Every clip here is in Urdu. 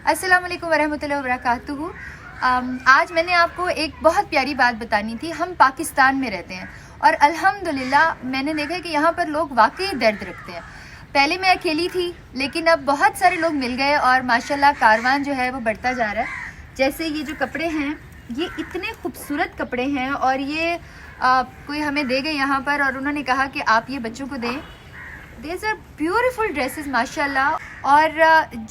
السلام علیکم ورحمۃ اللہ وبرکاتہ۔ آج میں نے آپ کو ایک بہت پیاری بات بتانی تھی۔ ہم پاکستان میں رہتے ہیں اور الحمدللہ میں نے دیکھا کہ یہاں پر لوگ واقعی درد رکھتے ہیں۔ پہلے میں اکیلی تھی لیکن اب بہت سارے لوگ مل گئے اور ماشاءاللہ کاروان جو ہے وہ بڑھتا جا رہا ہے۔ جیسے یہ جو کپڑے ہیں یہ اتنے خوبصورت کپڑے ہیں اور یہ کوئی ہمیں دے گئے یہاں پر اور انہوں نے کہا کہ آپ یہ بچوں کو دیں۔ دیز آر بیوٹیفل ڈریسز ماشاءاللہ۔ اور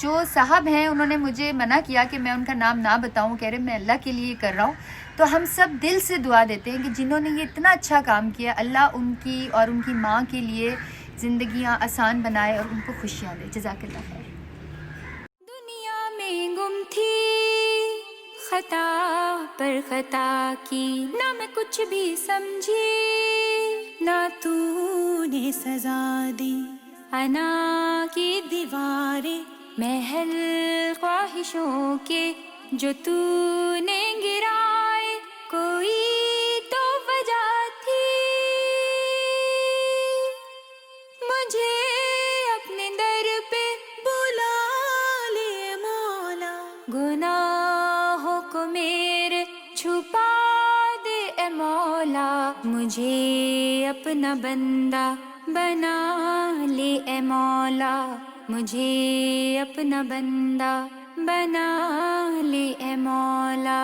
جو صاحب ہیں انہوں نے مجھے منع کیا کہ میں ان کا نام نہ بتاؤں، کہہ رہے میں اللہ کے لیے کر رہا ہوں۔ تو ہم سب دل سے دعا دیتے ہیں کہ جنہوں نے یہ اتنا اچھا کام کیا، اللہ ان کی اور ان کی ماں کے لیے زندگیاں آسان بنائے اور ان کو خوشیاں دے۔ جزاک اللہ خیر۔ دنیا میں گم تھی، خطا پر خطا کی، نہ میں کچھ بھی سمجھی، نہ تو نے سزا دی۔ انا کی دیواریں محل خواہشوں کے جو تو نے گرائے، کوئی تو وجہ تھی مجھے اپنے در پہ بلا لے مولا، گناہوں کو میرے چھپا دے اے مولا، مجھے اپنا بندہ بنا لے اے مولا، مجھے اپنا بندہ بنا لے اے مولا۔